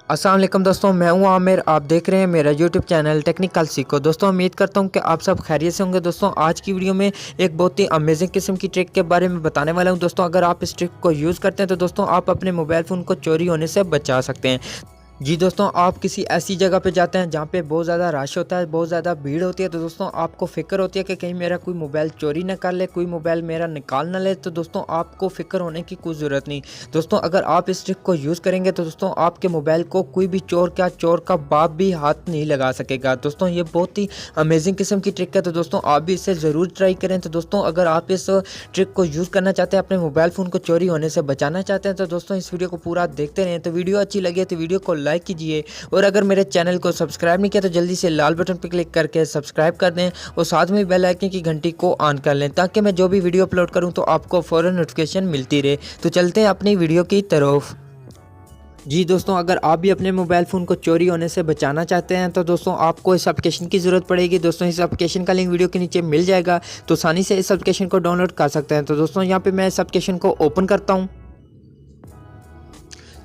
अस्सलाम वालेकुम दोस्तों, मैं हूं आमिर। आप देख रहे हैं मेरा यूट्यूब चैनल टेक्निकल सीखो। दोस्तों उम्मीद करता हूं कि आप सब खैरियत से होंगे। दोस्तों आज की वीडियो में एक बहुत ही अमेजिंग किस्म की ट्रिक के बारे में बताने वाला हूं। दोस्तों अगर आप इस ट्रिक को यूज़ करते हैं तो दोस्तों आप अपने मोबाइल फ़ोन को चोरी होने से बचा सकते हैं। जी दोस्तों, आप किसी ऐसी जगह पे जाते हैं जहाँ पे बहुत ज़्यादा रश होता है, बहुत ज़्यादा भीड़ होती है, तो दोस्तों आपको फ़िक्र होती है कि कहीं मेरा कोई मोबाइल चोरी ना कर ले, कोई मोबाइल मेरा निकाल ना ले। तो दोस्तों आपको फ़िक्र होने की कोई ज़रूरत नहीं। दोस्तों अगर आप इस ट्रिक को यूज़ करेंगे तो दोस्तों आपके मोबाइल को कोई भी चोर का बाप भी हाथ नहीं लगा सकेगा। दोस्तों ये बहुत ही अमेजिंग किस्म की ट्रिक है, तो दोस्तों आप भी इसे ज़रूर ट्राई करें। तो दोस्तों अगर आप इस ट्रिक को यूज़ करना चाहते हैं, अपने मोबाइल फ़ोन को चोरी होने से बचाना चाहते हैं, तो दोस्तों इस वीडियो को पूरा देखते रहें। तो वीडियो अच्छी लगे तो वीडियो को लाइक कीजिए, और अगर मेरे चैनल को सब्सक्राइब नहीं किया तो जल्दी से लाल बटन पर क्लिक करके सब्सक्राइब कर दें, और साथ में बेल आइकन की घंटी को ऑन कर लें ताकि मैं जो भी वीडियो अपलोड करूं तो आपको फ़ौरन नोटिफिकेशन मिलती रहे। तो चलते हैं अपनी वीडियो की तरफ। जी दोस्तों, अगर आप भी अपने मोबाइल फ़ोन को चोरी होने से बचाना चाहते हैं तो दोस्तों आपको इस एप्लीकेशन की ज़रूरत पड़ेगी। दोस्तों इस एप्लीकेशन का लिंक वीडियो के नीचे मिल जाएगा, तो आसानी से इस एप्लीकेशन को डाउनलोड कर सकते हैं। तो दोस्तों यहाँ पे मैं इस एप्लीकेशन को ओपन करता हूँ।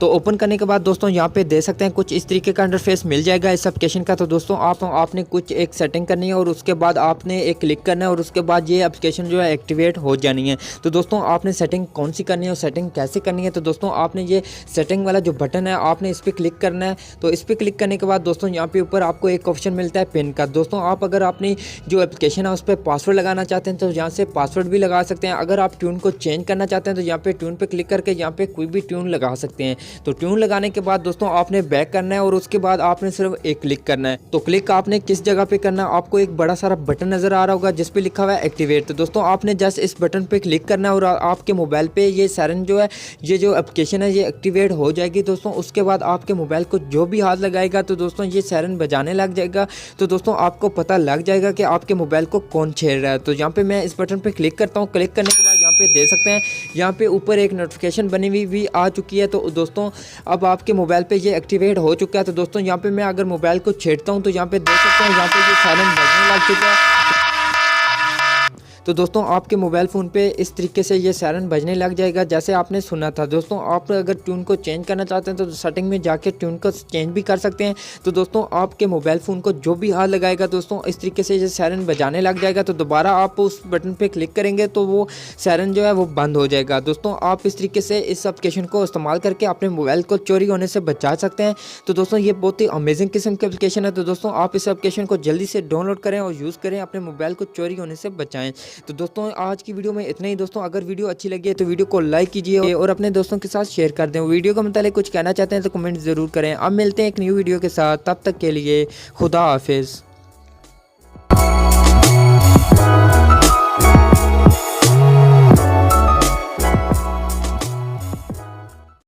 तो ओपन करने के बाद दोस्तों यहाँ पे दे सकते हैं कुछ इस तरीके का इंटरफेस मिल जाएगा इस एप्लीकेशन का। तो दोस्तों आपने कुछ एक सेटिंग करनी है, और उसके बाद आपने एक क्लिक करना है, और उसके बाद ये एप्लीकेशन जो है एक्टिवेट हो जानी है। तो दोस्तों आपने सेटिंग कौन सी करनी है और सेटिंग कैसे करनी है, तो दोस्तों आपने ये सेटिंग वाला जो बटन है आपने इस पर क्लिक करना है। तो इस पर क्लिक करने के बाद दोस्तों यहाँ पे ऊपर आपको एक ऑप्शन मिलता है पिन का। दोस्तों आप अगर अपनी जो एप्लीकेशन है उस पर पासवर्ड लगाना चाहते हैं तो यहाँ से पासवर्ड भी लगा सकते हैं। अगर आप ट्यून को चेंज करना चाहते हैं तो यहाँ पे ट्यून पे क्लिक करके यहाँ पे कोई भी ट्यून लगा सकते हैं। तो ट्यून लगाने के बाद दोस्तों आपने बैक करना है, और उसके बाद आपने सिर्फ एक क्लिक करना है। तो क्लिक आपने किस जगह पे करना है, आपको एक बड़ा सारा बटन नजर आ रहा होगा जिस पे लिखा हुआ है एक्टिवेट। तो दोस्तों आपने जस्ट इस बटन पे क्लिक करना है, और आपके मोबाइल पे ये सायरन जो है, ये जो एप्लीकेशन है ये एक्टिवेट हो जाएगी। दोस्तों उसके बाद आपके मोबाइल को जो भी हाथ लगाएगा तो दोस्तों ये सायरन बजाने लग जाएगा। तो दोस्तों आपको पता लग जाएगा कि आपके मोबाइल को कौन छेड़ रहा है। तो यहाँ पे मैं इस बटन पे क्लिक करता हूँ। क्लिक करने के बाद यहाँ पे दे सकते हैं, यहाँ पे ऊपर एक नोटिफिकेशन बनी हुई भी आ चुकी है। तो दोस्तों अब आपके मोबाइल पे ये एक्टिवेट हो चुका है। तो दोस्तों यहाँ पे मैं अगर मोबाइल को छेड़ता हूँ तो यहाँ पे देख सकते हैं, यहाँ पे ये सायरन बजने लग चुका है। तो दोस्तों आपके मोबाइल फ़ोन पे इस तरीके से ये सायरन बजने लग जाएगा जैसे आपने सुना था। दोस्तों आप अगर ट्यून को चेंज करना चाहते हैं तो सेटिंग में जाके ट्यून को चेंज भी कर सकते हैं। तो दोस्तों आपके मोबाइल फ़ोन को जो भी हाथ लगाएगा दोस्तों इस तरीके से ये सायरन बजाने लग जाएगा। तो दोबारा आप उस बटन पर क्लिक करेंगे तो वो सायरन जो है वो बंद हो जाएगा। दोस्तों आप इस तरीके से इस एप्लीकेशन को इस्तेमाल करके अपने मोबाइल को चोरी होने से बचा सकते हैं। तो दोस्तों ये बहुत ही अमेजिंग किस्म की एप्लीकेशन है। तो दोस्तों आप इस एप्लीकेशन को जल्दी से डाउनलोड करें और यूज़ करें, अपने मोबाइल को चोरी होने से बचाएं। तो दोस्तों आज की वीडियो में इतना ही। दोस्तों अगर वीडियो अच्छी लगी है तो वीडियो को लाइक कीजिए और अपने दोस्तों के साथ शेयर कर दें। वीडियो के मतलब कुछ कहना चाहते हैं तो कमेंट ज़रूर करें। अब मिलते हैं एक न्यू वीडियो के साथ, तब तक के लिए खुदा हाफिज़।